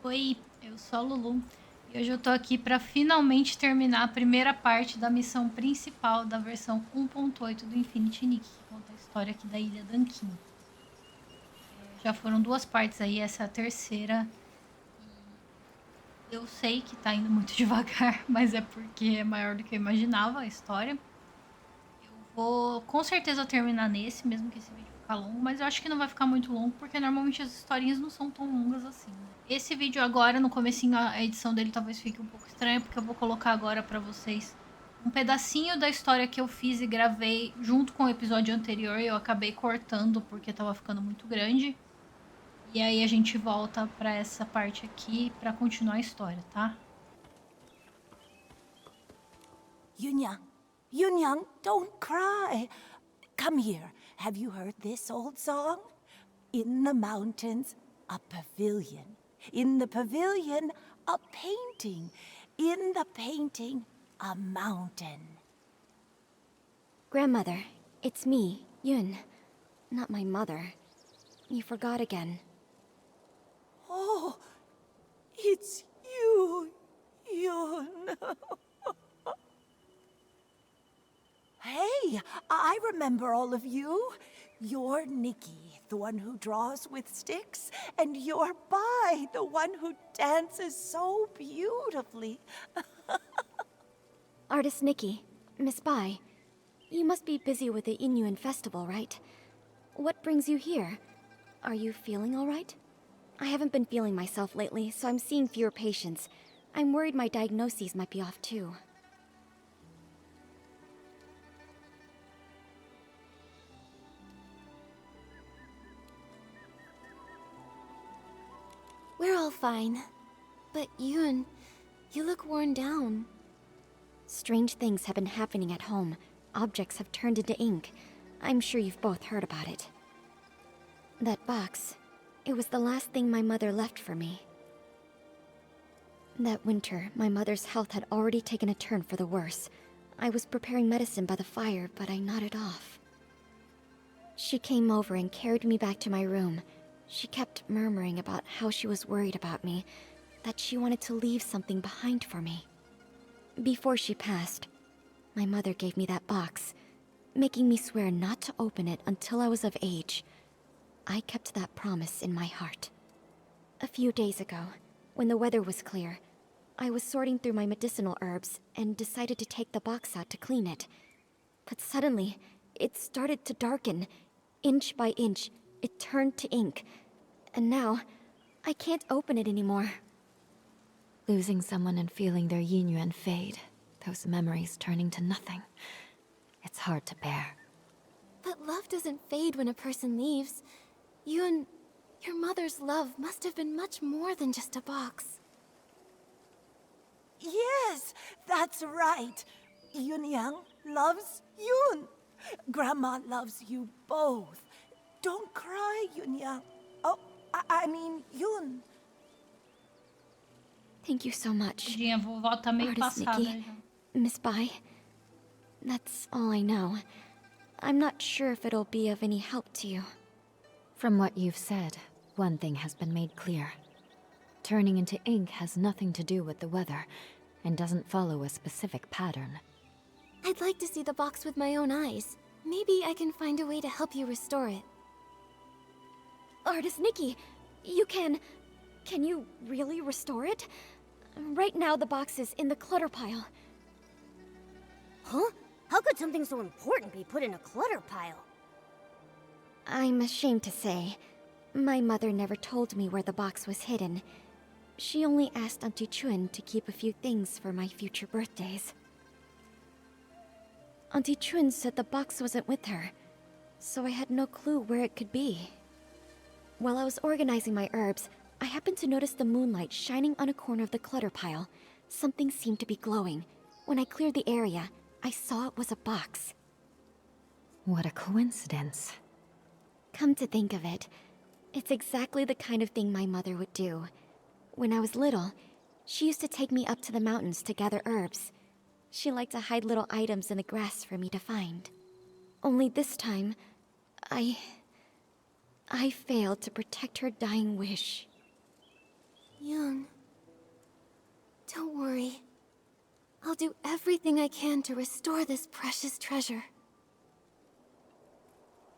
Oi, eu sou a Lulu e hoje eu tô aqui para finalmente terminar a primeira parte da missão principal da versão 1.8 do Infinity Nikki, que conta a história aqui da Ilha Danquin. Já foram duas partes aí, essa é a terceira. E eu sei que tá indo muito devagar, mas é porque é maior do que eu imaginava a história. Eu vou com certeza terminar nesse, mesmo que esse vídeo ficar longo, mas eu acho que não vai ficar muito longo, porque normalmente as historinhas não são tão longas assim, né? Esse vídeo agora, no comecinho, a edição dele talvez fique um pouco estranha, porque eu vou colocar agora pra vocês um pedacinho da história que eu fiz e gravei junto com o episódio anterior, e eu acabei cortando porque tava ficando muito grande. E aí a gente volta pra essa parte aqui pra continuar a história, tá? Yunyang, Yunyang, don't cry. Come here. Have you heard this old song? In the mountains, a pavilion. In the pavilion, a painting. In the painting, a mountain. Grandmother, it's me, Yun. Not my mother. You forgot again. Oh, it's you, Yun. Hey, I remember all of you. You're Nikki, the one who draws with sticks, and you're Bai, the one who dances so beautifully. Artist Nikki, Miss Bai, you must be busy with the Inuan festival, right? What brings you here? Are you feeling all right? I haven't been feeling myself lately, so I'm seeing fewer patients. I'm worried my diagnoses might be off too. We're all fine. But Yun, you look worn down. Strange things have been happening at home. Objects have turned into ink. I'm sure you've both heard about it. That box, it was the last thing my mother left for me. That winter, my mother's health had already taken a turn for the worse. I was preparing medicine by the fire, but I nodded off. She came over and carried me back to my room. She kept murmuring about how she was worried about me, that she wanted to leave something behind for me. Before she passed, my mother gave me that box, making me swear not to open it until I was of age. I kept that promise in my heart. A few days ago, when the weather was clear, I was sorting through my medicinal herbs and decided to take the box out to clean it. But suddenly, it started to darken. Inch by inch, it turned to ink. And now, I can't open it anymore. Losing someone and feeling their yin-yuan fade, those memories turning to nothing. It's hard to bear. But love doesn't fade when a person leaves. Yun, your mother's love must have been much more than just a box. Yes, that's right. Yunyang loves Yun. Grandma loves you both. Don't cry, Yunyang. Oh, I mean Yun. Thank you so much. Tadinha, a vovó tá meio Artist passada Nikki, já. Miss Bai. That's all I know. I'm not sure if it'll be of any help to you. From what you've said, one thing has been made clear. Turning into ink has nothing to do with the weather, and doesn't follow a specific pattern. I'd like to see the box with my own eyes. Maybe I can find a way to help you restore it. Artist Nikki, you can you really restore it? Right now the box is in the clutter pile. Huh? How could something so important be put in a clutter pile? I'm ashamed to say, my mother never told me where the box was hidden. She only asked Auntie Chun to keep a few things for my future birthdays. Auntie Chun said the box wasn't with her, so I had no clue where it could be. While I was organizing my herbs, I happened to notice the moonlight shining on a corner of the clutter pile. Something seemed to be glowing. When I cleared the area, I saw it was a box. What a coincidence. Come to think of it, it's exactly the kind of thing my mother would do. When I was little, she used to take me up to the mountains to gather herbs. She liked to hide little items in the grass for me to find. Only this time, I failed to protect her dying wish. Yun, everything I can to restore this precious treasure.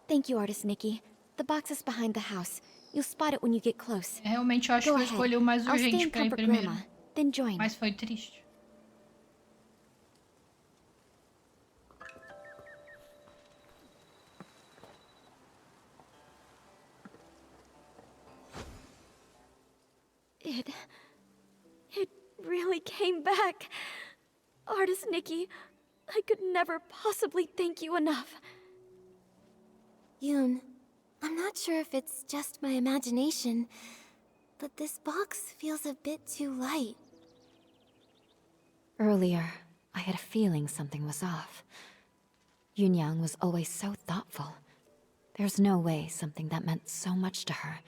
Thank you, Artist Nikki. The box is behind the house. You'll spot it when you get close. Realmente eu acho Go que eu ahead. escolhi o mais I'll stay urgente and pra ir comfort primeiro. Grandma, then join. Mas foi triste. It really came back. Artist Nikki, I could never possibly thank you enough. Yoon, I'm not sure if it's just my imagination, but this box feels a bit too light. Earlier, I had a feeling something was off. Yunyang was always so thoughtful. There's no way something that meant so much to her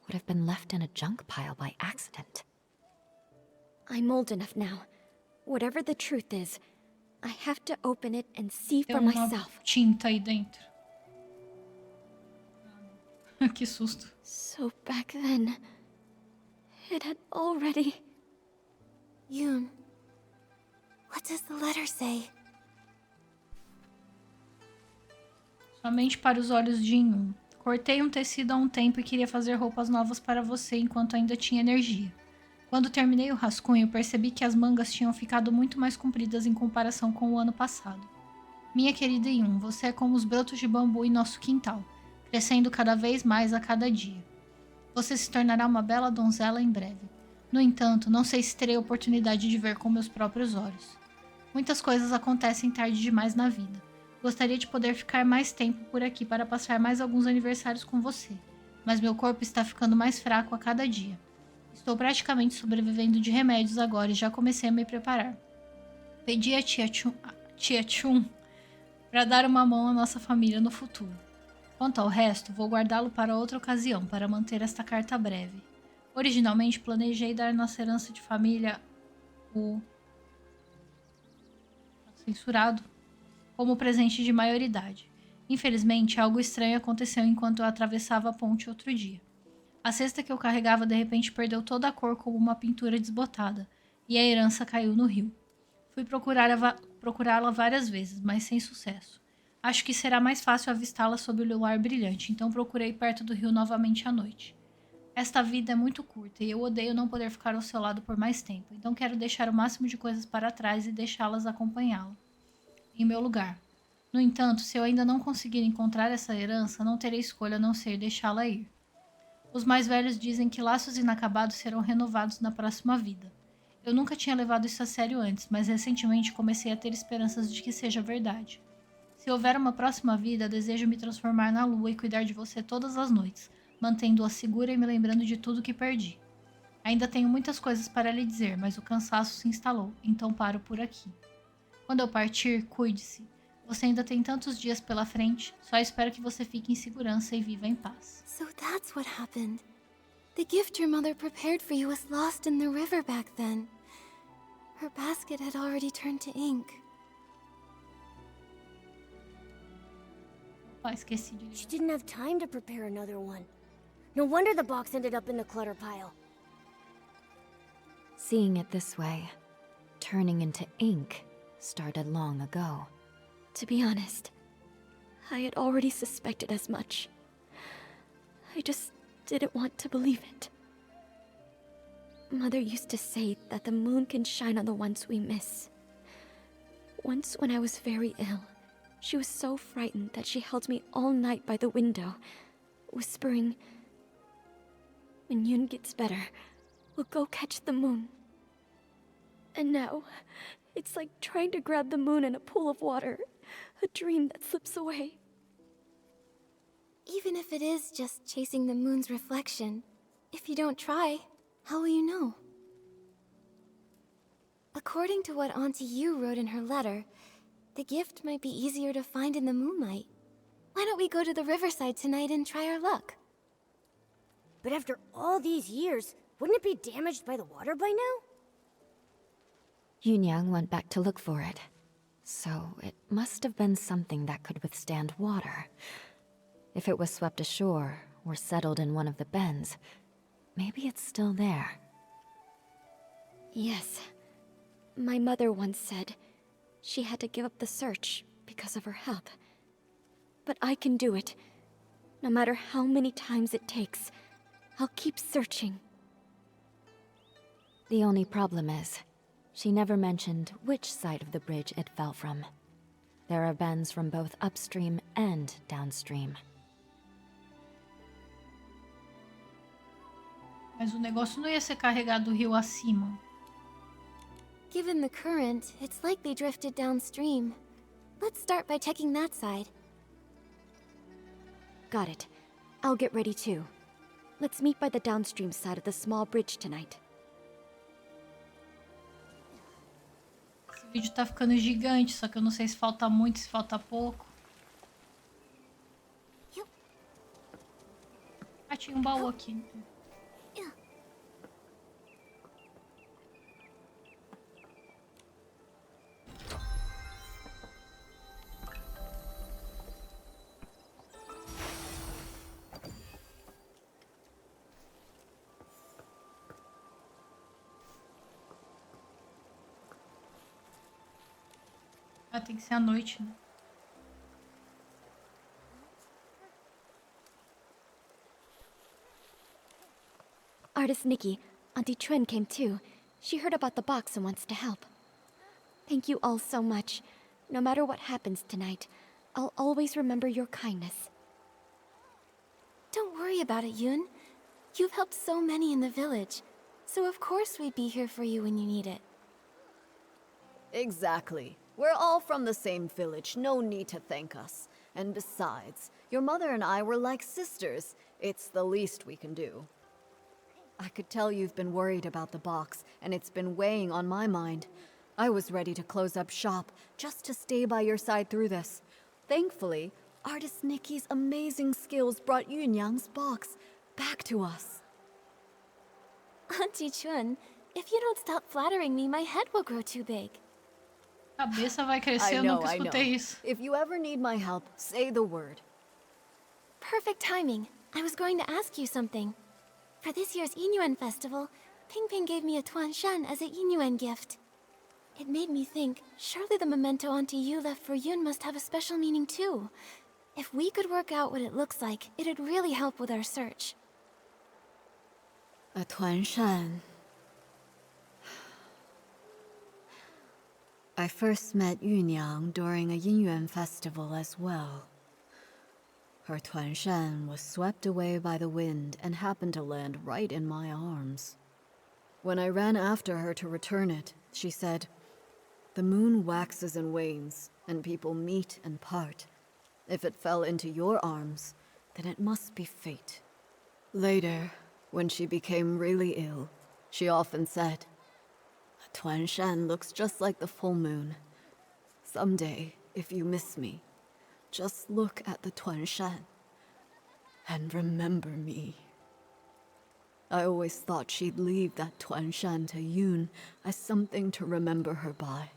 would have been left in a junk pile by accident. I'm old enough now. Whatever the truth is, I have to open it and see Tem for uma myself. tinta aí dentro. Que susto. So back then, it had already... Yoon, what does the letter say? Somente para os olhos de Inhun. Cortei um tecido há um tempo e queria fazer roupas novas para você enquanto ainda tinha energia. Quando terminei o rascunho, percebi que as mangas tinham ficado muito mais compridas em comparação com o ano passado. Minha querida Inhun, você é como os brotos de bambu em nosso quintal, crescendo cada vez mais a cada dia. Você se tornará uma bela donzela em breve. No entanto, não sei se terei oportunidade de ver com meus próprios olhos. Muitas coisas acontecem tarde demais na vida. Gostaria de poder ficar mais tempo por aqui para passar mais alguns aniversários com você, mas meu corpo está ficando mais fraco a cada dia. Estou praticamente sobrevivendo de remédios agora e já comecei a me preparar. Pedi a tia Chun para dar uma mão à nossa família no futuro. Quanto ao resto, vou guardá-lo para outra ocasião, para manter esta carta breve. Originalmente, planejei dar nossa herança de família, o censurado, como presente de maioridade. Infelizmente, algo estranho aconteceu enquanto eu atravessava a ponte outro dia. A cesta que eu carregava de repente perdeu toda a cor como uma pintura desbotada, e a herança caiu no rio. Fui procurá-la várias vezes, mas sem sucesso. Acho que será mais fácil avistá-la sob o luar brilhante, então procurei perto do rio novamente à noite. Esta vida é muito curta e eu odeio não poder ficar ao seu lado por mais tempo, então quero deixar o máximo de coisas para trás e deixá-las acompanhá-lo em meu lugar. No entanto, se eu ainda não conseguir encontrar essa herança, não terei escolha a não ser deixá-la ir. Os mais velhos dizem que laços inacabados serão renovados na próxima vida. Eu nunca tinha levado isso a sério antes, mas recentemente comecei a ter esperanças de que seja verdade. Se houver uma próxima vida, desejo me transformar na lua e cuidar de você todas as noites, mantendo-a segura e me lembrando de tudo que perdi. Ainda tenho muitas coisas para lhe dizer, mas o cansaço se instalou, então paro por aqui. Quando eu partir, cuide-se. Você ainda tem tantos dias pela frente, só espero que você fique em segurança e viva em paz. So that's what happened. The gift your mother prepared for you was lost in the river back then. Her basket had already turned to ink. Esqueci de She didn't have time to prepare another one. No wonder the box ended up in the clutter pile. Seeing it this way, turning into ink started long ago. To be honest, I had already suspected as much. I just didn't want to believe it. Mother used to say that the moon can shine on the ones we miss. Once when I was very ill, she was so frightened that she held me all night by the window, whispering, "When Yoon gets better, we'll go catch the moon." And now, it's like trying to grab the moon in a pool of water, a dream that slips away. Even if it is just chasing the moon's reflection, if you don't try, how will you know? According to what Auntie Yu wrote in her letter, the gift might be easier to find in the moonlight. Why don't we go to the riverside tonight and try our luck? But after all these years, wouldn't it be damaged by the water by now? Yunyang went back to look for it. So it must have been something that could withstand water. If it was swept ashore or settled in one of the bends, maybe it's still there. Yes. My mother once said, She had to give up the search because of her help. But I can do it. No matter how many times it takes, I'll keep searching. The only problem is, she never mentioned which side of the bridge it fell from. There are bends from both upstream and downstream. Mas o negócio não ia ser carregado do rio acima. Given the current, it's likely drifted downstream. Let's start by checking that side. Got it. I'll get ready too. Let's meet by the downstream side of the small bridge tonight. Esse vídeo tá ficando gigante, só que eu não sei se falta muito, se falta pouco. Ah, tinha um baú aqui. Ah, tem que ser à noite, né? Artist Nikki, Auntie Chuen came too. She heard about the box and wants to help. Thank you all so much. No matter what happens tonight, I'll always remember your kindness. Don't worry about it, Yoon. You've helped so many in the village, so of course we'd be here for you when you need it. Exactly. We're all from the same village, no need to thank us. And besides, your mother and I were like sisters. It's the least we can do. I could tell you've been worried about the box, and it's been weighing on my mind. I was ready to close up shop, just to stay by your side through this. Thankfully, Artist Nikki's amazing skills brought Yunyang's box back to us. Auntie Chuen, if you don't stop flattering me, my head will grow too big. Cabeça vai crescer, I eu know, nunca I know. escutei isso. If you ever need my help, say the word. Perfect timing. I was going to ask you something. For this year's Inyuan festival, Ping Ping gave me a Tuan Shan as a Inyuan gift. It made me think, surely the memento Auntie Yu left for Yun must have a special meaning too. If we could work out what it looks like, it'd really help with our search. A Tuan Shan. I first met Yunyang during a Yinyuan festival as well. Her Tuan Shan was swept away by the wind and happened to land right in my arms. When I ran after her to return it, she said, "The moon waxes and wanes, and people meet and part. If it fell into your arms, then it must be fate." Later, when she became really ill, she often said, "A Tuan Shan looks just like the full moon. Someday, if you miss me, just look at the Tuan Shan and remember me." I always thought she'd leave that Tuan Shan to Yoon as something to remember her by.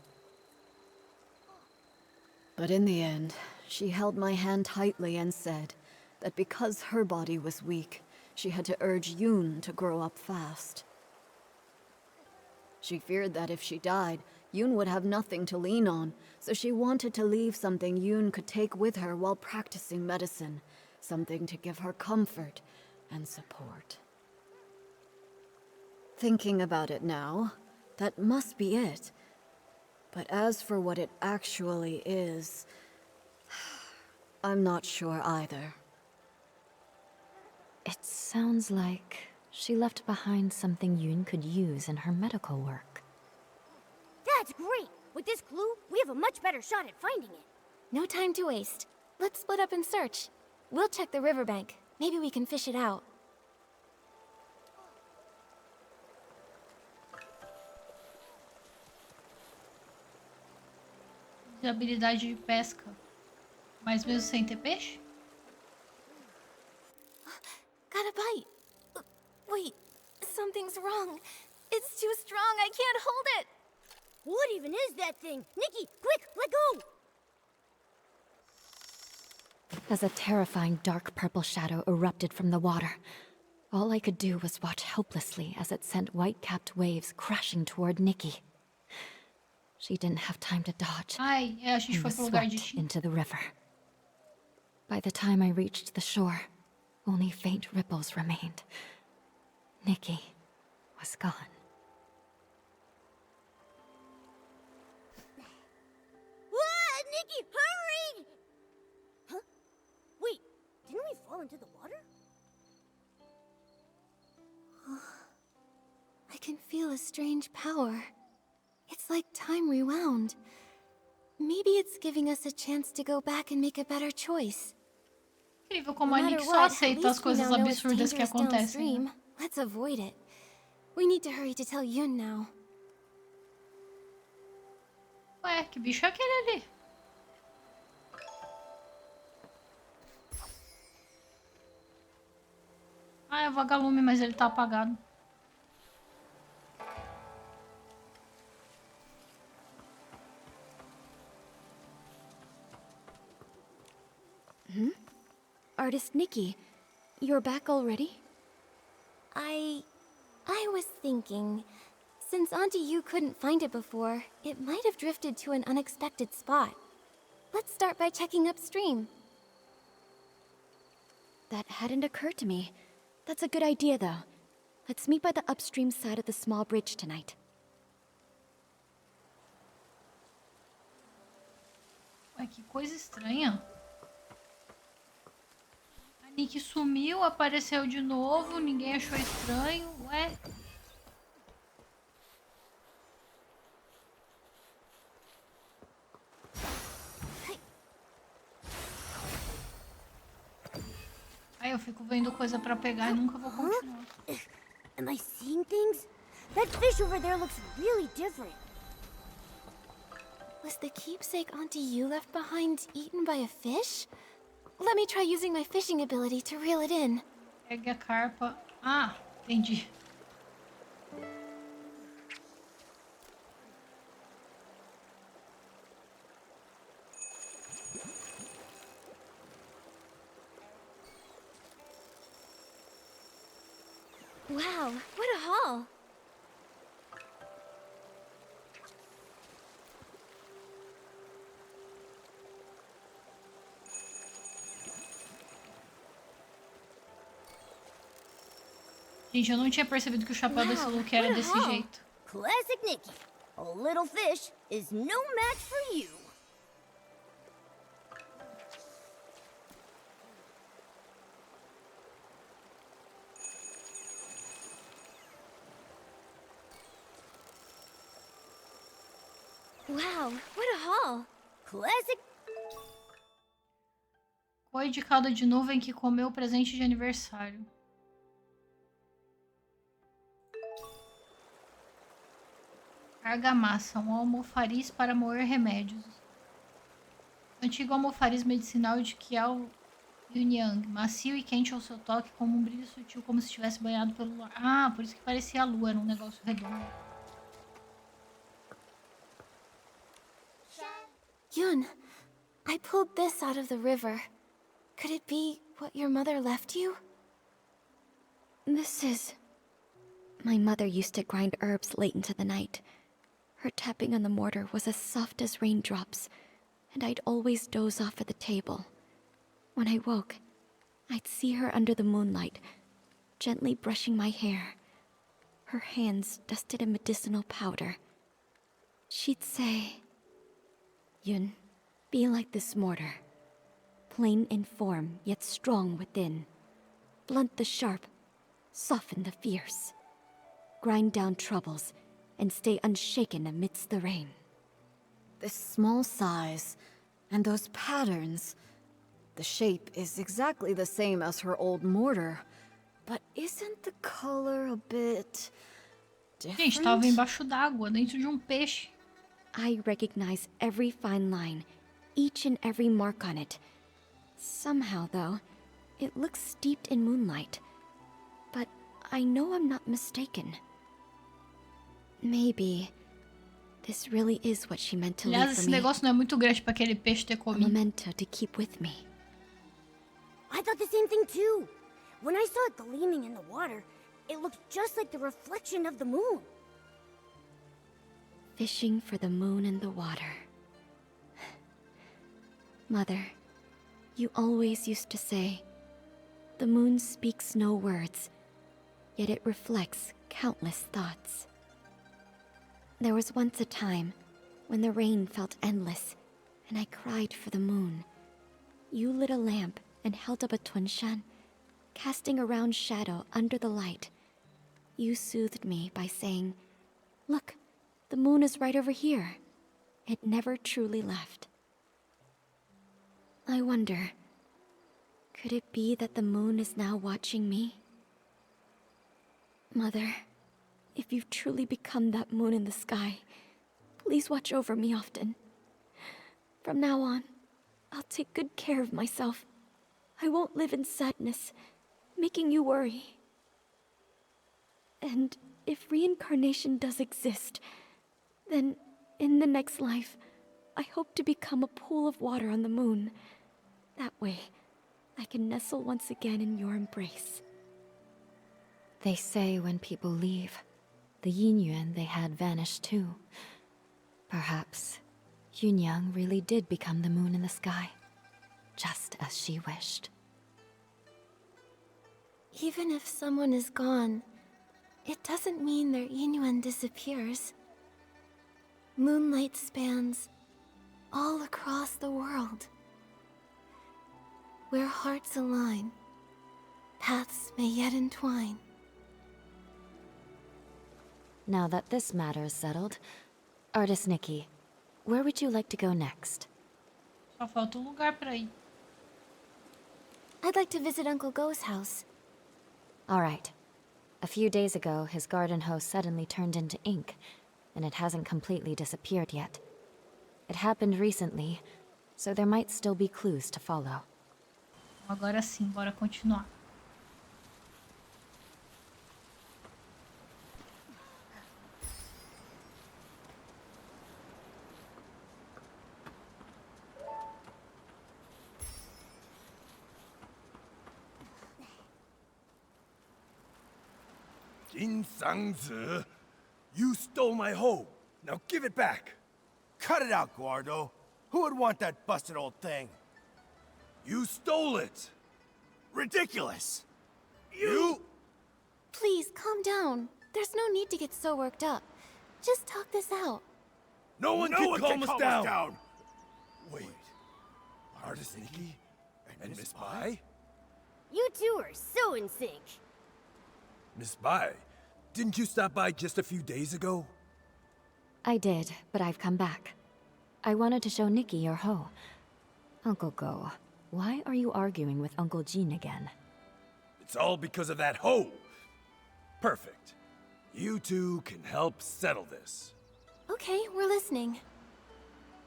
But in the end, she held my hand tightly and said that because her body was weak, she had to urge Yoon to grow up fast. She feared that if she died, Yoon would have nothing to lean on, so she wanted to leave something Yoon could take with her while practicing medicine, something to give her comfort and support. Thinking about it now, that must be it. But as for what it actually is, I'm not sure either. It sounds like she left behind something Yoon could use in her medical work. That's great! With this clue, we have a much better shot at finding it. No time to waste. Let's split up and search. We'll check the riverbank. Maybe we can fish it out. De habilidade de pesca. Mas mesmo sem ter peixe? Got a bite. Wait, something's wrong. It's too strong. I can't hold it. What even is that thing? Nikki, quick, let go! As a terrifying dark purple shadow erupted from the water, all I could do was watch helplessly as it sent white-capped waves crashing toward Nikki. She didn't have time to dodge Ai, a gente and foi was pro lugar de swept Tinta. into the river. By the time I reached the shore, only faint ripples remained. Nikki was gone. Nikki, hurry! Huh? Wait, didn't we fall into the water? I can feel a strange power. It's like time rewound. Maybe it's giving us a chance to go back and make a better choice. Incrível como No a matter Nick só what, at aceita as least we coisas now know it's absurdas que dangerous acontecem. downstream. Let's avoid it. We need to hurry to tell Yun now. Ué, que bicho é aquele ali? Ah, é o vagalume, mas ele tá apagado. Artist Nikki, you're back already? I was thinking, since Auntie Yu couldn't find it before, it might have drifted to an unexpected spot. Let's start by checking upstream. That hadn't occurred to me. That's a good idea, though. Let's meet by the upstream side of the small bridge tonight. Ué, que coisa estranha. A Nick sumiu, apareceu de novo, ninguém achou estranho. Ué. Aí eu fico vendo coisa pra pegar e nunca vou continuar. Am I seeing things? That fish over there looks really different. Was the keepsake Auntie Yu left behind eaten by a fish? Let me try using my fishing ability to reel it in. Pegue a carpa. Ah, entendi. Wow, what a haul! Gente, eu não tinha percebido que o chapéu desse look era desse jeito. Classic Nikki. A little fish is no match for you. Wow, what a haul! Classic. Foi de calda de nuvem que comeu o presente de aniversário. Argamassa, um almofariz para moer remédios. Antigo almofariz medicinal de Kiao Yunyang, macio e quente ao seu toque, como um brilho sutil, como se estivesse banhado pelo luar. Ah, por isso que parecia a lua, era um negócio redondo. Yun, I pulled this out of the river. Could it be what your mother left you? This is... My mother used to grind herbs late into the night. Her tapping on the mortar was as soft as raindrops, and I'd always doze off at the table. When I woke, I'd see her under the moonlight, gently brushing my hair, her hands dusted in medicinal powder. She'd say, Yun, be like this mortar. Plain in form, yet strong within. Blunt the sharp, soften the fierce. Grind down troubles, and stay unshaken amidst the rain. This small size, and those patterns. The shape is exactly the same as her old mortar. But isn't the color a bit Gente, tava different? embaixo d'água, dentro de um peixe. I recognize every fine line, each and every mark on it. Somehow, though, it looks steeped in moonlight. But I know I'm not mistaken. Maybe this really is what she meant to leave Aliás, for esse me. negócio não é muito grande pra aquele peixe ter A comido. memento to keep with me. I thought the same thing too. When I saw it gleaming in the water, it looked just like the reflection of the moon. fishing for the moon in the water. Mother, you always used to say, the moon speaks no words, yet it reflects countless thoughts. There was once a time when the rain felt endless, and I cried for the moon. You lit a lamp and held up a tunshan, casting a round shadow under the light. You soothed me by saying, "Look, the moon is right over here." It never truly left. I wonder, could it be that the moon is now watching me? Mother, if you've truly become that moon in the sky, please watch over me often. From now on, I'll take good care of myself. I won't live in sadness, making you worry. And if reincarnation does exist, then in the next life, I hope to become a pool of water on the moon. That way, I can nestle once again in your embrace. They say when people leave, the yin-yuan they had vanished too. Perhaps Yunyang really did become the moon in the sky, just as she wished. Even if someone is gone, it doesn't mean their yin-yuan disappears. Moonlight spans all across the world. Where hearts align, paths may yet entwine. Now that this matter is settled, Artist Nikki, where would you like to go next? Só falta lugar pra ir. I'd like to visit Uncle Go's house. All right. A few days ago, his garden hose suddenly turned into ink, and it hasn't completely disappeared yet. It happened recently, so there might still be clues to follow. Agora sim, bora continuar. Jinsangzi, you stole my hoe. Now give it back. Cut it out, Guardo. Who would want that busted old thing? You stole it. Ridiculous! You... Please, calm down. There's no need to get so worked up. Just talk this out. No one can calm us down. Wait. Artist Nikki and Miss Bai? You two are so in sync. Miss Bai, didn't you stop by just a few days ago? I did, but I've come back. I wanted to show Nikki your hoe. Uncle Go, why are you arguing with Uncle Jean again? It's all because of that hoe. Perfect. You two can help settle this. Okay, we're listening.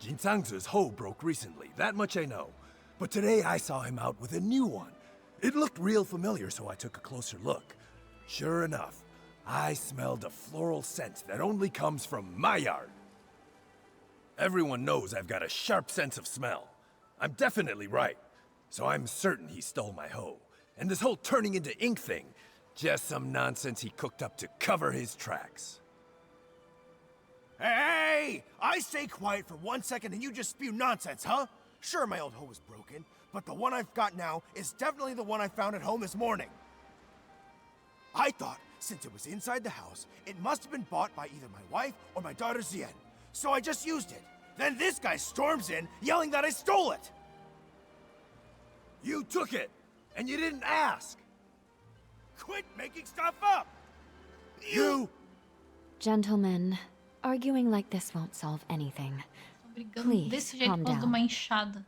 Jinsangzi's hoe broke recently, that much I know. But today I saw him out with a new one. It looked real familiar, so I took a closer look. Sure enough, I smelled a floral scent that only comes from my yard. Everyone knows I've got a sharp sense of smell. I'm definitely right. So I'm certain he stole my hoe. And this whole turning into ink thing, just some nonsense he cooked up to cover his tracks. Hey! I stay quiet for 1 second and you just spew nonsense, huh? Sure, my old hoe was broken, but the one I've got now is definitely the one I found at home this morning. I thought, since it was inside the house, it must have been bought by either my wife or my daughter Zien. So I just used it. Then this guy storms in, yelling that I stole it! You took it, and you didn't ask! Quit making stuff up! You... Gentlemen, arguing like this won't solve anything. Tô brigando Please, desse jeito calm por causa de down. uma enxada.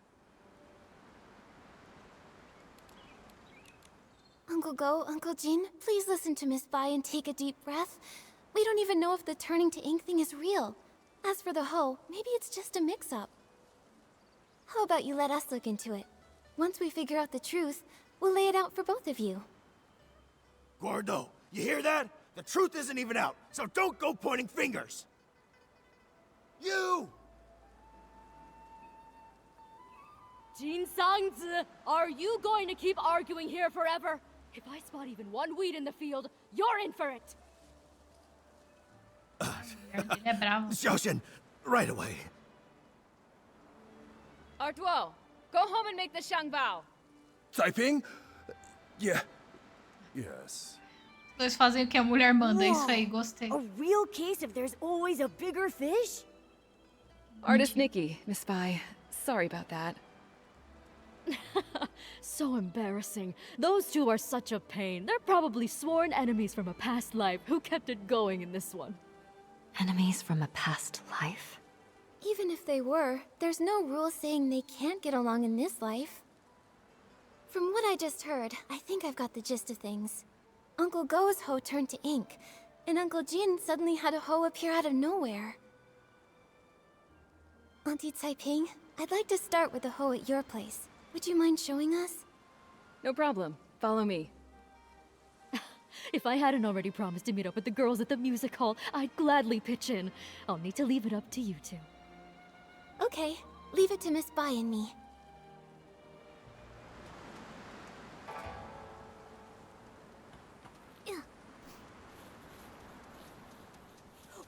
Uncle Go, Uncle Jean, please listen to Miss Bai and take a deep breath. We don't even know if the turning to ink thing is real. As for the hoe, maybe it's just a mix-up. How about you let us look into it? Once we figure out the truth, we'll lay it out for both of you. Gordo, you hear that? The truth isn't even out, so don't go pointing fingers! You! Jinsangzi, are you going to keep arguing here forever? If I spot even one weed in the field, you're in for it! Ele é bravo. Xiaoxian, right away. Artuo, go home and make the Shangbao. Taiping? Yeah. Yes. Os dois fazem o que a mulher manda, é isso aí, gostei. A real case of there's always a bigger fish? Artist Nikki, Miss Spy. Sorry about that. So embarrassing. Those two are such a pain. They're probably sworn enemies from a past life who kept it going in this one. Enemies from a past life? Even if they were, there's no rule saying they can't get along in this life. From what I just heard, I think I've got the gist of things. Uncle Go's hoe turned to ink, and Uncle Jin suddenly had a hoe appear out of nowhere. Auntie Taiping, I'd like to start with the hoe at your place. Would you mind showing us? No problem. Follow me. If I hadn't already promised to meet up with the girls at the music hall, I'd gladly pitch in. I'll need to leave it up to you two. Okay, leave it to Miss Bai and me.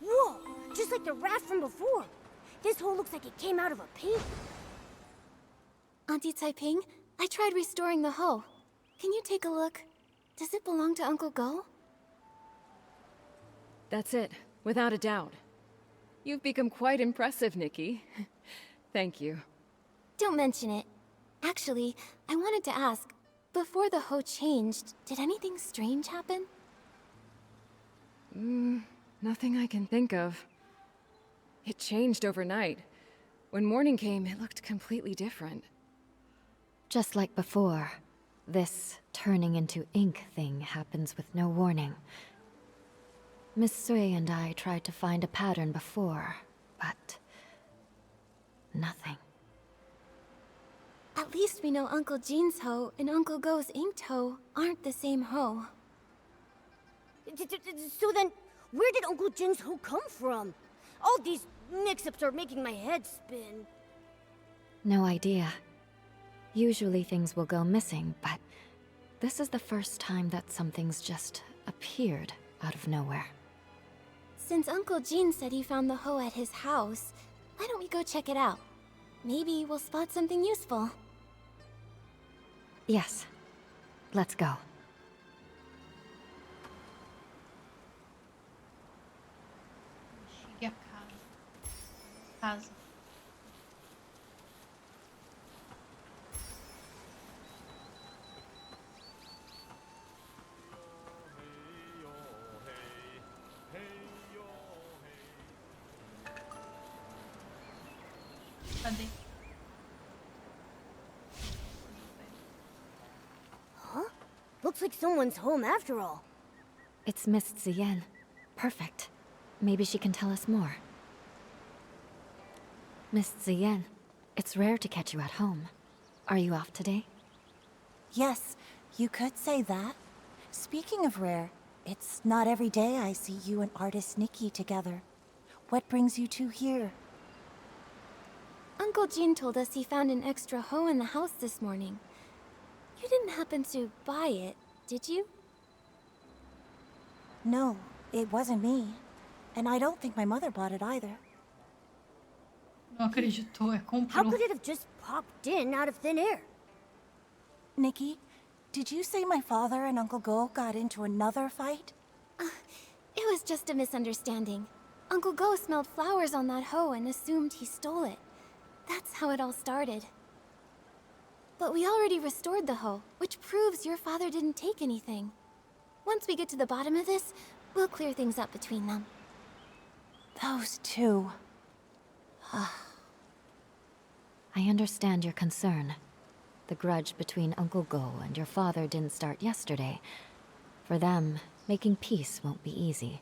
Whoa! Just like the raft from before. This hole looks like it came out of a painting. Auntie Taiping, I tried restoring the hoe. Can you take a look? Does it belong to Uncle Go? That's it, without a doubt. You've become quite impressive, Nikki. Thank you. Don't mention it. Actually, I wanted to ask, before the hoe changed, did anything strange happen? Nothing I can think of. It changed overnight. When morning came, it looked completely different. Just like before, this turning into ink thing happens with no warning. Miss Sui and I tried to find a pattern before, but nothing. At least we know Uncle Jin's hoe and Uncle Go's inked hoe aren't the same hoe. So then, where did Uncle Jin's hoe come from? All these mix-ups are making my head spin. No idea. Usually things will go missing, but this is the first time that something's just appeared out of nowhere. Since Uncle Jin said he found the hoe at his house, why don't we go check it out? Maybe we'll spot something useful. Yes. Let's go. Chegue a casa. Cadê? Huh? Looks like someone's home after all. It's Miss Ziyan. Perfect. Maybe she can tell us more. Miss Ziyan, it's rare to catch you at home. Are you off today? Yes, you could say that. Speaking of rare, it's not every day I see you and artist Nikki together. What brings you two here? Uncle Jin told us he found an extra hoe in the house this morning. You didn't happen to buy it, did you? No, it wasn't me. And I don't think my mother bought it either. Não acreditou, How comprou. could it have just popped in out of thin air? Nikki, did you say my father and Uncle Go got into another fight? It was just a misunderstanding. Uncle Go smelled flowers on that hoe and assumed he stole it. That's how it all started. But we already restored the hoe, which proves your father didn't take anything. Once we get to the bottom of this, we'll clear things up between them. Those two. I understand your concern. The grudge between Uncle Go and your father didn't start yesterday. For them, making peace won't be easy.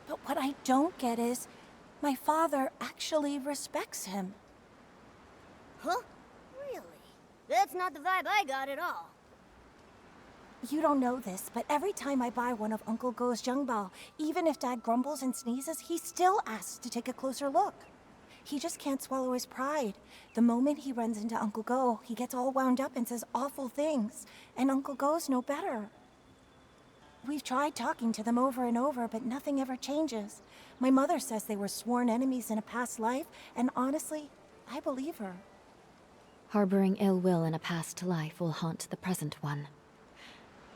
But what I don't get is, my father actually respects him. Huh? Really? That's not the vibe I got at all. You don't know this, but every time I buy one of Uncle Go's Zhengbao, even if Dad grumbles and sneezes, he still asks to take a closer look. He just can't swallow his pride. The moment he runs into Uncle Go, he gets all wound up and says awful things. And Uncle Go's no better. We've tried talking to them over and over, but nothing ever changes. My mother says they were sworn enemies in a past life, and honestly, I believe her. Harboring ill will in a past life will haunt the present one.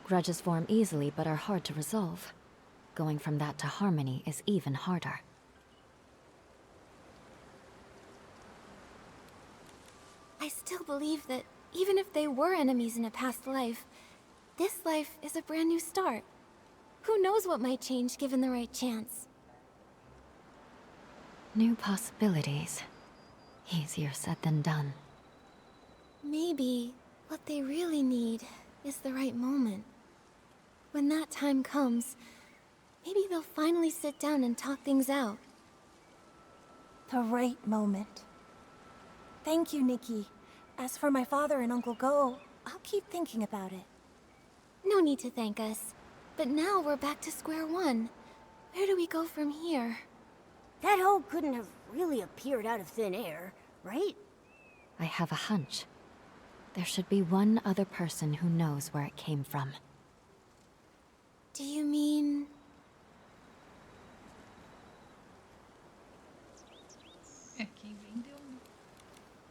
Grudges form easily but are hard to resolve. Going from that to harmony is even harder. I still believe that even if they were enemies in a past life, this life is a brand new start. Who knows what might change given the right chance? New possibilities. Easier said than done. Maybe what they really need is the right moment. When that time comes, maybe they'll finally sit down and talk things out. The right moment. Thank you, Nikki. As for my father and Uncle Go, I'll keep thinking about it. No need to thank us. But now we're back to square one. Where do we go from here? That hole couldn't have really appeared out of thin air, right? I have a hunch. There should be one other person who knows where it came from. Do you mean...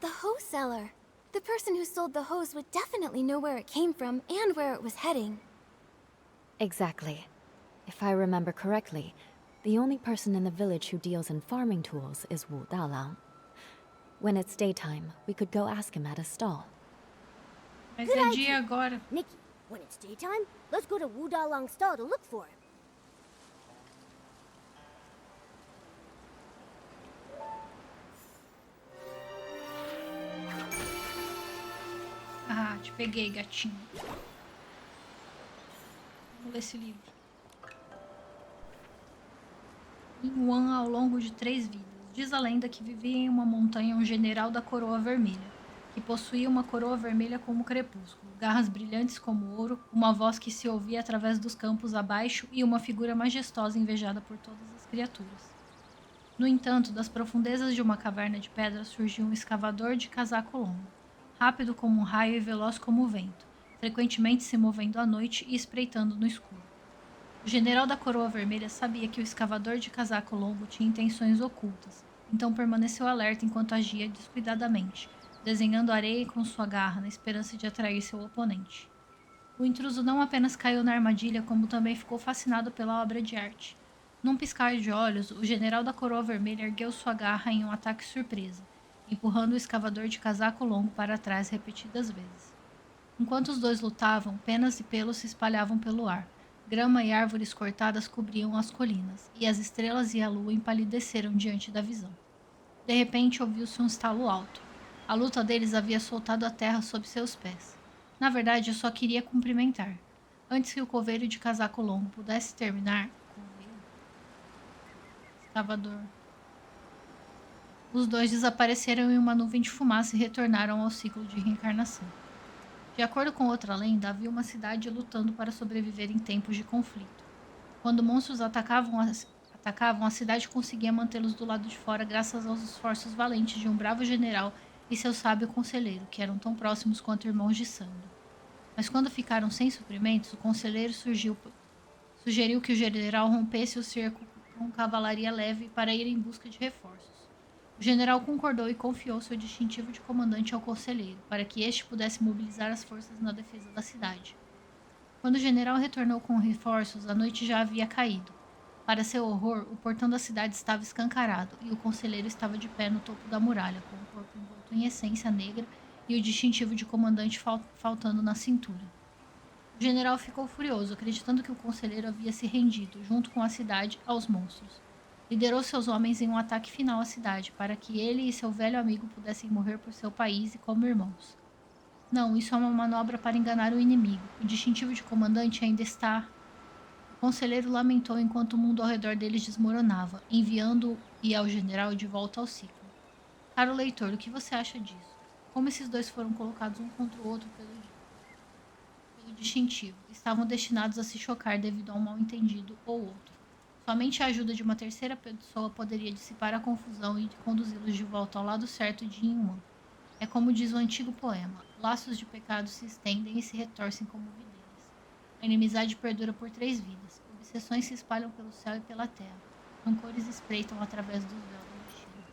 the hose seller? The person who sold the hose would definitely know where it came from and where it was heading. Exactly. If I remember correctly, the only person in the village who deals in farming tools is Wu Dalang. When it's daytime, we could go ask him at his stall. Mas Good é idea. dia agora. Nikki, when it's daytime, let's go to Wu Dalang's stall to look for him. Ah, te peguei, gatinho. Vamos ler esse livro. Yuan ao longo de 3 vidas. Diz a lenda que vivia em uma montanha um general da coroa vermelha, que possuía uma coroa vermelha como o crepúsculo, garras brilhantes como ouro, uma voz que se ouvia através dos campos abaixo e uma figura majestosa invejada por todas as criaturas. No entanto, das profundezas de uma caverna de pedra surgiu um escavador de casaco longo, rápido como um raio e veloz como o vento, frequentemente se movendo à noite e espreitando no escuro. O general da coroa vermelha sabia que o escavador de casaco longo tinha intenções ocultas, então permaneceu alerta enquanto agia descuidadamente, desenhando areia com sua garra na esperança de atrair seu oponente. O intruso não apenas caiu na armadilha, como também ficou fascinado pela obra de arte. Num piscar de olhos, o general da coroa vermelha ergueu sua garra em um ataque surpresa, empurrando o escavador de casaco longo para trás repetidas vezes. Enquanto os dois lutavam, penas e pelos se espalhavam pelo ar. Grama e árvores cortadas cobriam as colinas, e as estrelas e a lua empalideceram diante da visão. De repente, ouviu-se um estalo alto. A luta deles havia soltado a terra sob seus pés. Na verdade, eu só queria cumprimentar. Antes que o coveiro de casaco longo pudesse terminar... Escavador. Os dois desapareceram em uma nuvem de fumaça e retornaram ao ciclo de reencarnação. De acordo com outra lenda, havia uma cidade lutando para sobreviver em tempos de conflito. Quando monstros atacavam, a cidade conseguia mantê-los do lado de fora graças aos esforços valentes de um bravo general e seu sábio conselheiro, que eram tão próximos quanto irmãos de sangue. Mas quando ficaram sem suprimentos, o conselheiro sugeriu que o general rompesse o cerco com cavalaria leve para ir em busca de reforços. O general concordou e confiou seu distintivo de comandante ao conselheiro, para que este pudesse mobilizar as forças na defesa da cidade. Quando o general retornou com reforços, a noite já havia caído. Para seu horror, o portão da cidade estava escancarado e o conselheiro estava de pé no topo da muralha, com o corpo envolto em essência negra e o distintivo de comandante faltando na cintura. O general ficou furioso, acreditando que o conselheiro havia se rendido, junto com a cidade, aos monstros. Liderou seus homens em um ataque final à cidade, para que ele e seu velho amigo pudessem morrer por seu país e como irmãos. Não, isso é uma manobra para enganar o inimigo. O distintivo de comandante ainda está... O conselheiro lamentou enquanto o mundo ao redor deles desmoronava, enviando-o e ao general de volta ao ciclo. Caro leitor, o que você acha disso? Como esses dois foram colocados um contra o outro pelo distintivo? Estavam destinados a se chocar devido a um mal-entendido ou outro. Somente a ajuda de uma terceira pessoa poderia dissipar a confusão e conduzi-los de volta ao lado certo de Yuan. É como diz o antigo poema: laços de pecado se estendem e se retorcem como videiras. A inimizade perdura por 3 vidas. Obsessões se espalham pelo céu e pela terra. Rancores espreitam através dos véus do destino.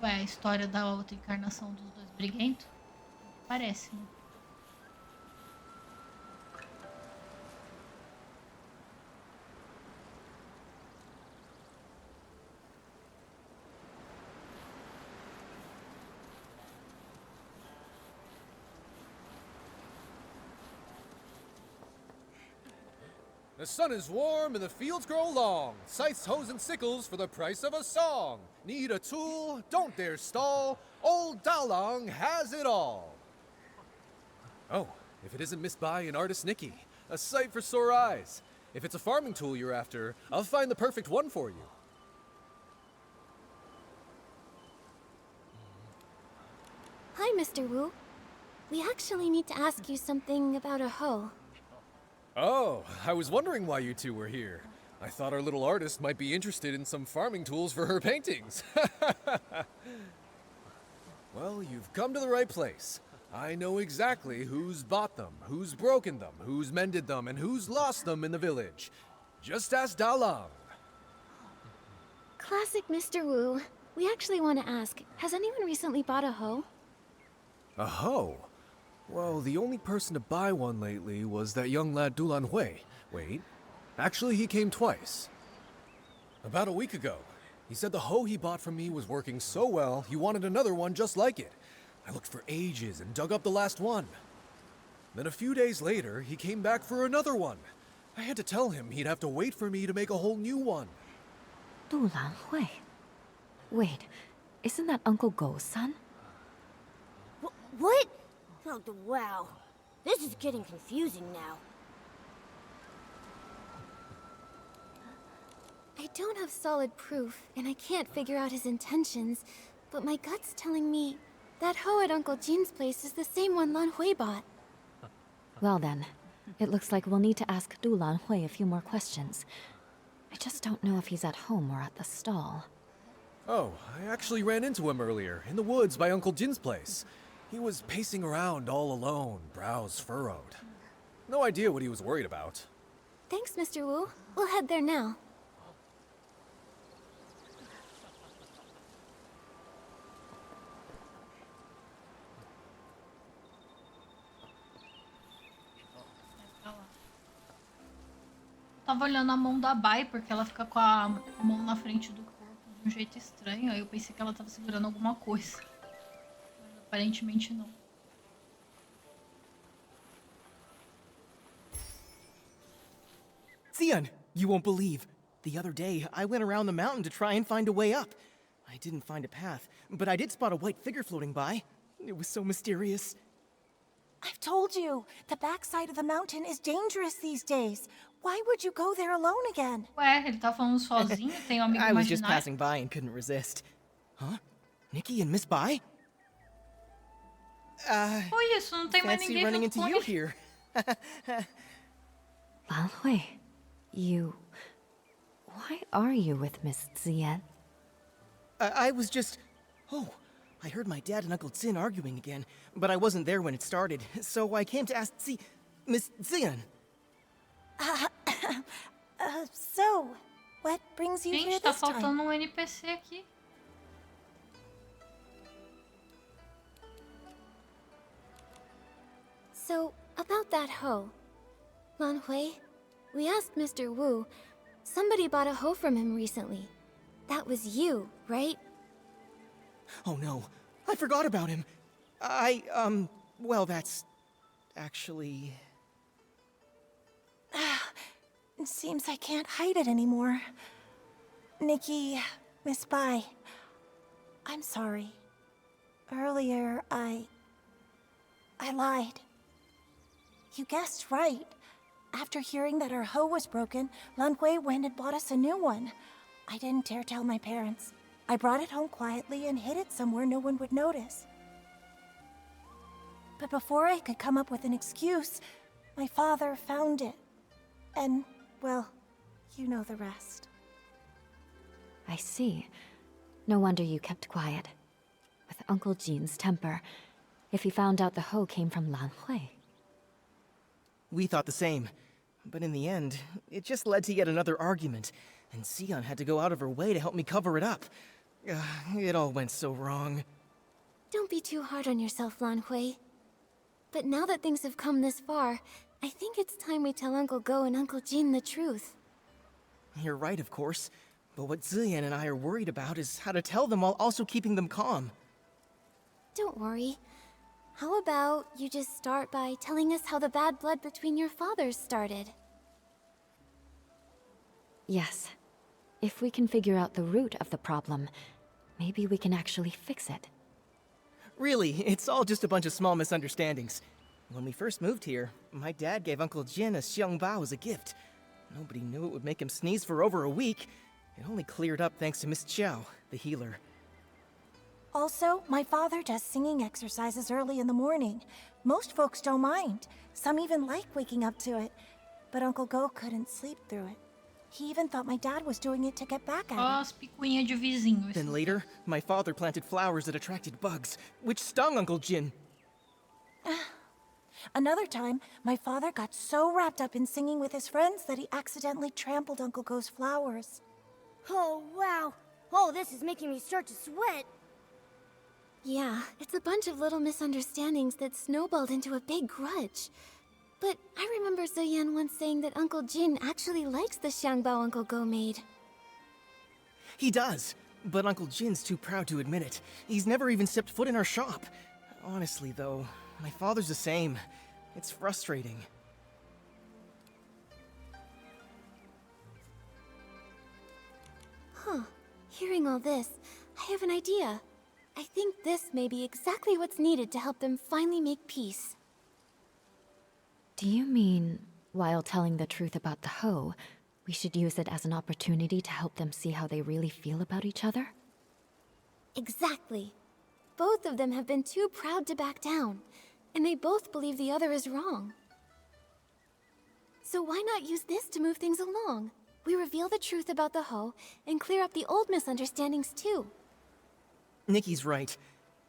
Ué, a história da outra encarnação dos dois briguentos? Parece, né? The sun is warm and the fields grow long. Scythes, hoes, and sickles for the price of a song. Need a tool? Don't dare stall. Old Dalong has it all. Oh, if it isn't Miss Bai and artist Nikki. A sight for sore eyes. If it's a farming tool you're after, I'll find the perfect one for you. Hi, Mr. Wu. We actually need to ask you something about a hoe. Oh, I was wondering why you two were here. I thought our little artist might be interested in some farming tools for her paintings. Well, you've come to the right place. I know exactly who's bought them, who's broken them, who's mended them, and who's lost them in the village. Just ask Dalang. Classic Mr. Wu. We actually want to ask, has anyone recently bought a hoe? A hoe? Well, the only person to buy one lately was that young lad Dulan Hui. Wait, actually he came twice. About a week ago. He said the hoe he bought from me was working so well, he wanted another one just like it. I looked for ages and dug up the last one. Then a few days later, he came back for another one. I had to tell him he'd have to wait for me to make a whole new one. Dulan Hui. Wait, isn't that Uncle Go's son? What? Oh, wow. This is getting confusing now. I don't have solid proof, and I can't figure out his intentions, but my gut's telling me that hoe at Uncle Jin's place is the same one Lan Hui bought. Well then, it looks like we'll need to ask Dulan Hui a few more questions. I just don't know if he's at home or at the stall. Oh, I actually ran into him earlier, in the woods by Uncle Jin's place. He was pacing around all alone, brows furrowed. No idea what he was worried about. Thanks, Mr. Wu. We'll head there now. Tava olhando a mão da Bai, porque ela fica com a mão na frente do corpo de um jeito estranho. Aí eu pensei que ela tava segurando alguma coisa. Mas aparentemente não. Xian, you won't believe. The other day, I went around the mountain to try and find a way up. I didn't find a path, but I did spot a white figure floating by. It was so mysterious. I've told you, the backside of the mountain is dangerous these days. Why would you go there alone again? Ué, ele tá falando sozinho, tem um amigo I was just imaginário. passing by and couldn't resist. Huh? Nikki and Miss Bai? Foi isso, não tem mais Fancy ninguém running junto into com you ele. here. Lan Hui, you... Why are you with Miss Zian? I was just... Oh, I heard my dad and Uncle Zin arguing again, but I wasn't there when it started, so I came to ask Miss Zian. So, what brings you here Gente, tá this time? faltando um NPC aqui. So, about that hoe. Lan Hui, we asked Mr. Wu. Somebody bought a hoe from him recently. That was you, right? Oh no, I forgot about him. Well, that's... actually... It seems I can't hide it anymore. Nikki, Miss Bai, I'm sorry. Earlier, I lied. You guessed right. After hearing that our hoe was broken, Lan Hui went and bought us a new one. I didn't dare tell my parents. I brought it home quietly and hid it somewhere no one would notice. But before I could come up with an excuse, my father found it. And, well, you know the rest. I see. No wonder you kept quiet. With Uncle Jin's temper, if he found out the hoe came from Lan Hui. We thought the same. But in the end, it just led to yet another argument, and Xian had to go out of her way to help me cover it up. It all went so wrong. Don't be too hard on yourself, Lan Hui. But now that things have come this far, I think it's time we tell Uncle Go and Uncle Jin the truth. You're right, of course. But what Ziyan and I are worried about is how to tell them while also keeping them calm. Don't worry. How about you just start by telling us how the bad blood between your fathers started? Yes. If we can figure out the root of the problem, maybe we can actually fix it. Really, it's all just a bunch of small misunderstandings. When we first moved here, my dad gave Uncle Jin a xiangbao as a gift. Nobody knew it would make him sneeze for over a week. It only cleared up thanks to Miss Qiao, the healer. Also, my father does singing exercises early in the morning. Most folks don't mind. Some even like waking up to it. But Uncle Go couldn't sleep through it. He even thought my dad was doing it to get back at him. As picuinha de vizinho. Then later, my father planted flowers that attracted bugs, which stung Uncle Jin. Another time, my father got so wrapped up in singing with his friends that he accidentally trampled Uncle Go's flowers. Oh, wow. Oh, this is making me start to sweat. Yeah, it's a bunch of little misunderstandings that snowballed into a big grudge. But I remember Ziyan once saying that Uncle Jin actually likes the xiangbao Uncle Go made. He does, but Uncle Jin's too proud to admit it. He's never even stepped foot in our shop. Honestly, though, my father's the same. It's frustrating. Huh. Hearing all this, I have an idea. I think this may be exactly what's needed to help them finally make peace. Do you mean, while telling the truth about the hoe, we should use it as an opportunity to help them see how they really feel about each other? Exactly. Both of them have been too proud to back down, and they both believe the other is wrong. So why not use this to move things along? We reveal the truth about the hoe and clear up the old misunderstandings too. Nikki's right.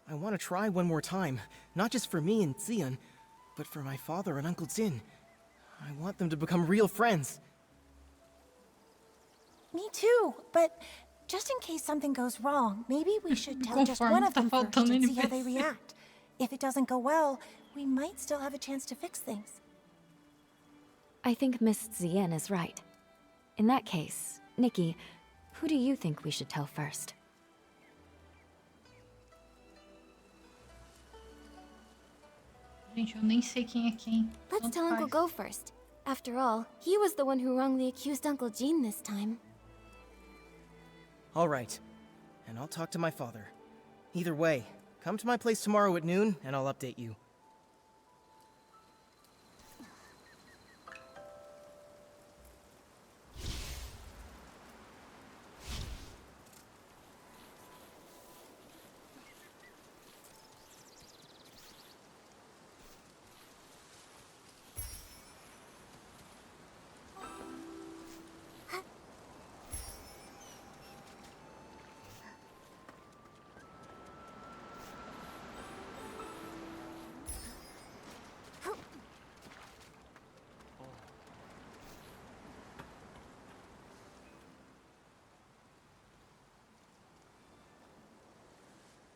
I want to try one more time, not just for me and Xian, but for my father and Uncle Jin. I want them to become real friends. Me too, but just in case something goes wrong, maybe we should tell just one of them first and see how they react. If it doesn't go well, we might still have a chance to fix things. I think Miss Ziyan is right. In that case, Nikki, who do you think we should tell first? Gente, eu nem sei quem é quem. Let's Tanto tell Uncle faz. Go first. After all, he was the one who wrongly accused Uncle Jin this time. All right. And I'll talk to my father. Either way, come to my place tomorrow at noon, and I'll update you.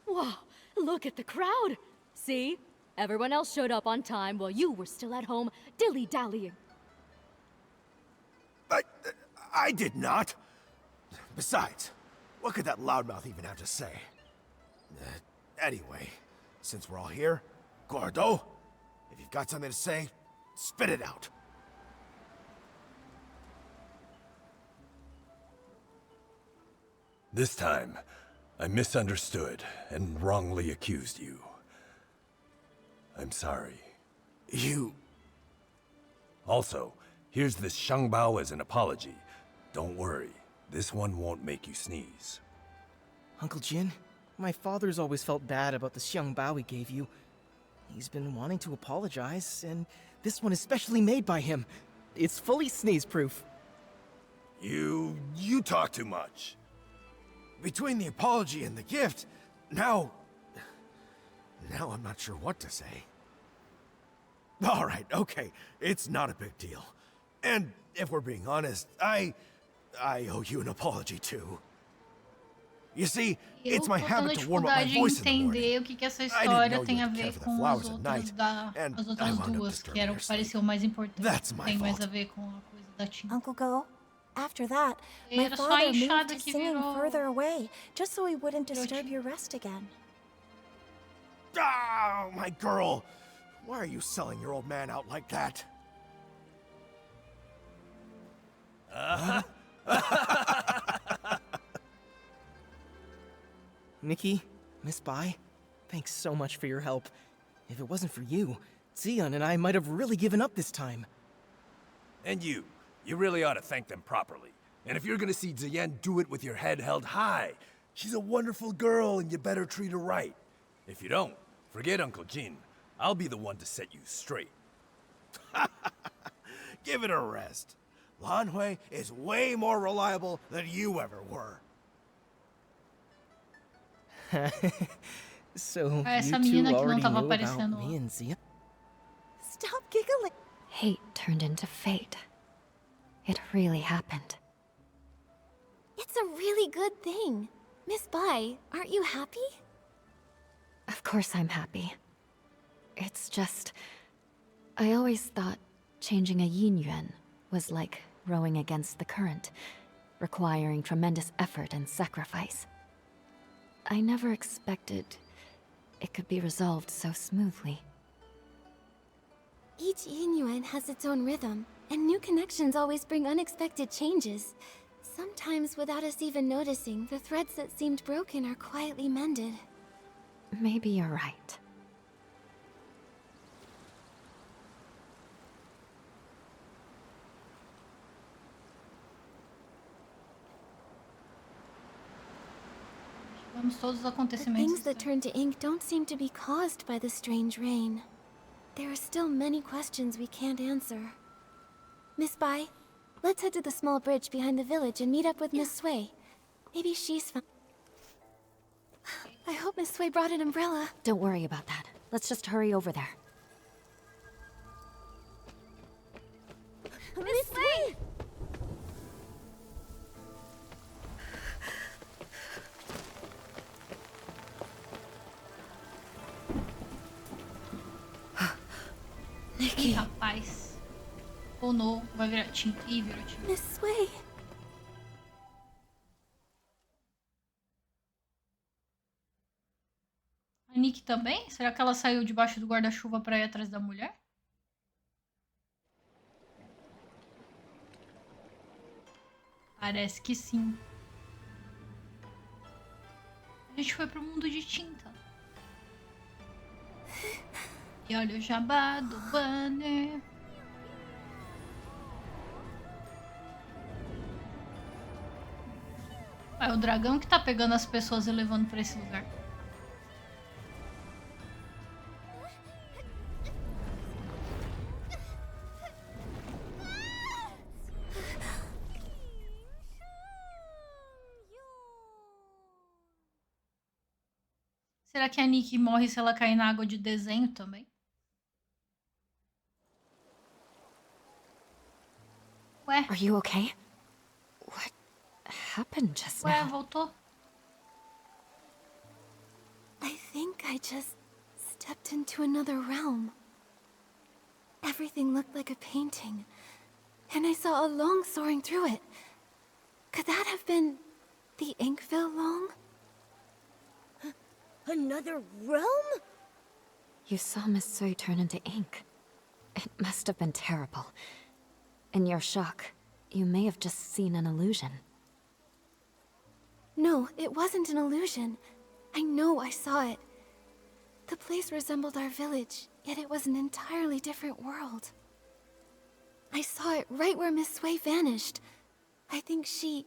Whoa, look at the crowd! See? Everyone else showed up on time while you were still at home dilly-dallying. I did not. Besides, what could that loudmouth even have to say? Anyway, since we're all here, Gordo, if you've got something to say, spit it out. This time, I misunderstood and wrongly accused you. I'm sorry. You... Also, here's this Shangbao as an apology. Don't worry, this one won't make you sneeze. Uncle Jin, my father's always felt bad about the xiangbao he gave you. He's been wanting to apologize, and this one is specially made by him. It's fully sneeze-proof. You talk too much. Between the apology and the gift, now I'm not sure what to say. All right, okay, it's not a big deal. And if we're being honest, I owe you an apology too. You see, it's my habit to warm up my voice in the morning. O que que essa I história didn't know tem you a had to care ver for the com as flowers at outras night, and as I outras wound up duas, que disturbing era o your que sleep. pareceu mais importante. That's my Tem mais fault. a ver com a coisa da Tinta. Uncle Go, after that, my Era só a father moved enxada his que singing virou... further away, just so he wouldn't disturb your rest again. Ah, my girl! Why are you selling your old man out like that? Nikki, Miss Bai, thanks so much for your help. If it wasn't for you, Zion and I might have really given up this time. And you really ought to thank them properly. And if you're gonna see Ziyen, do it with your head held high. She's a wonderful girl, and you better treat her right. If you don't, forget Uncle Jin. I'll be the one to set you straight. Give it a rest. Lan Hui is way more reliable than you ever were. So, Essa you menina two que não already tava knew aparecendo about me and Zia? Stop giggling. Hate turned into fate. It really happened. It's a really good thing. Miss Bai, aren't you happy? Of course I'm happy. It's just... I always thought changing a yin yuan was like rowing against the current, requiring tremendous effort and sacrifice. I never expected it could be resolved so smoothly. Each yin yuan has its own rhythm, and new connections always bring unexpected changes. Sometimes, without us even noticing, the threads that seemed broken are quietly mended. Maybe you're right. Vamos todos os The acontecimentos. things that turn to ink don't seem to be caused by the strange rain. There are still many questions we can't answer. Miss Bai, let's head to the small bridge behind the village and meet up with Miss Sui. Maybe she's found... I hope Miss Sui brought an umbrella. Don't worry about that. Let's just hurry over there. Miss Sui! Ih, rapaz. Ou não, vai virar Tinta. Ih, virou Tinta. Miss Sui! A Nikki também? Será que ela saiu debaixo do guarda-chuva pra ir atrás da mulher? Parece que sim. A gente foi pro mundo de Tinta. E olha o jabá do banner. É o dragão que tá pegando as pessoas e levando pra esse lugar. Será que a Nikki morre se ela cair na água de desenho também? Ué? Are you okay? What happened just Ué, now? voltou? I think I just stepped into another realm. Everything looked like a painting, and I saw a long soaring through it. Could that have been the Inkville long? Another realm? You saw Miss Sui turn into ink. It must have been terrible. In your shock, you may have just seen an illusion. No, it wasn't an illusion. I know I saw it. The place resembled our village, yet it was an entirely different world. I saw it right where Miss Sui vanished. I think she,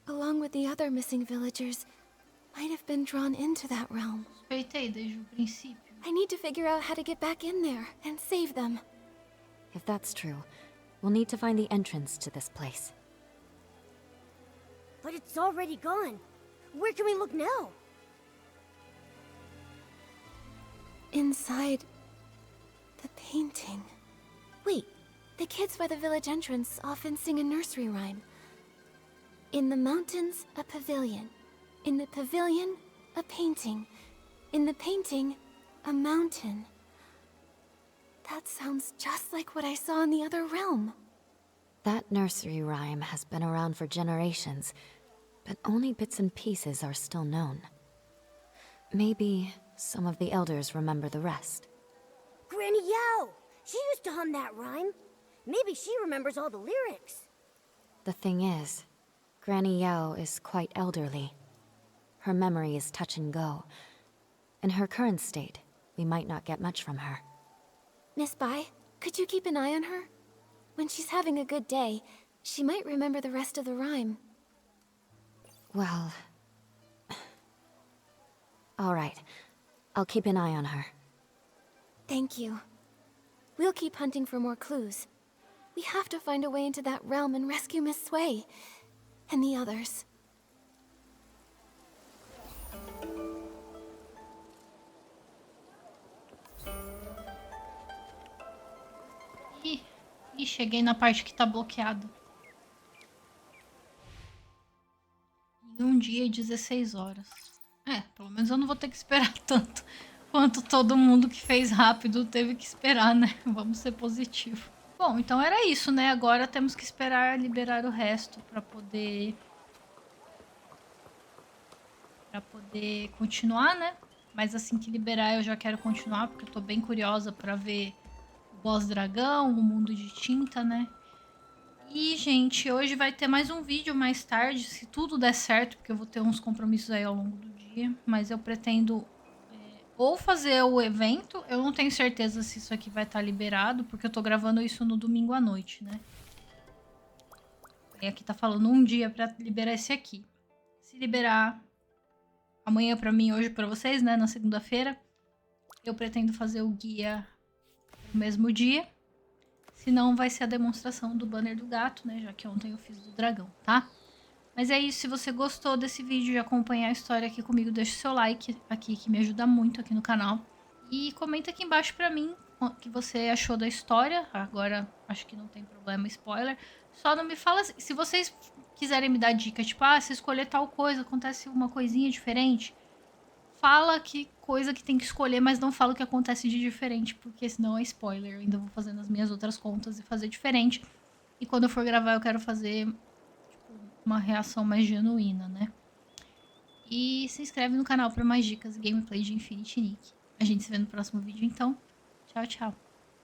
along with the other missing villagers, might have been drawn into that realm. Suspeitei desde o princípio. I need to figure out how to get back in there and save them. If that's true, we'll need to find the entrance to this place. But it's already gone. Where can we look now? Inside the painting. Wait, The kids by the village entrance often sing a nursery rhyme. In the mountains, a pavilion. In the pavilion, a painting. In the painting, a mountain. That sounds just like what I saw in the other realm. That nursery rhyme has been around for generations, but only bits and pieces are still known. Maybe some of the elders remember the rest. Granny Yao! She used to hum that rhyme. Maybe she remembers all the lyrics. The thing is, Granny Yao is quite elderly. Her memory is touch and go. In her current state, we might not get much from her. Miss Bai, could you keep an eye on her? When she's having a good day, she might remember the rest of the rhyme. Well... all right. I'll keep an eye on her. Thank you. We'll keep hunting for more clues. We have to find a way into that realm and rescue Miss Sui. And the others. Ih, cheguei na parte que tá bloqueada. Em 1 dia e 16 horas. Pelo menos eu não vou ter que esperar tanto quanto todo mundo que fez rápido teve que esperar, né? Vamos ser positivo. Bom, então era isso, né? Agora temos que esperar liberar o resto pra poder continuar, né? Mas assim que liberar eu já quero continuar, porque eu tô bem curiosa pra ver o boss dragão, o mundo de Tinta, né? E, gente, hoje vai ter mais um vídeo mais tarde, se tudo der certo, porque eu vou ter uns compromissos aí ao longo do dia. Mas eu pretendo ou fazer o evento, eu não tenho certeza se isso aqui vai estar liberado, porque eu tô gravando isso no domingo à noite, né? E aqui tá falando 1 dia pra liberar esse aqui. Se liberar amanhã pra mim, hoje pra vocês, né, na segunda-feira, eu pretendo fazer o guia no mesmo dia. Senão vai ser a demonstração do banner do gato, né? Já que ontem eu fiz do dragão, tá? Mas é isso. Se você gostou desse vídeo e acompanhar a história aqui comigo, deixa o seu like aqui, que me ajuda muito aqui no canal. E comenta aqui embaixo pra mim o que você achou da história. Agora, acho que não tem problema, spoiler. Só não me fala... Se vocês quiserem me dar dica, tipo, se escolher tal coisa, acontece uma coisinha diferente... Fala que coisa que tem que escolher, mas não fala o que acontece de diferente, porque senão é spoiler. Eu ainda vou fazer nas minhas outras contas e fazer diferente. E quando eu for gravar, eu quero fazer uma reação mais genuína, né? E se inscreve no canal para mais dicas e gameplay de Infinity Nikki. A gente se vê no próximo vídeo, então. Tchau, tchau.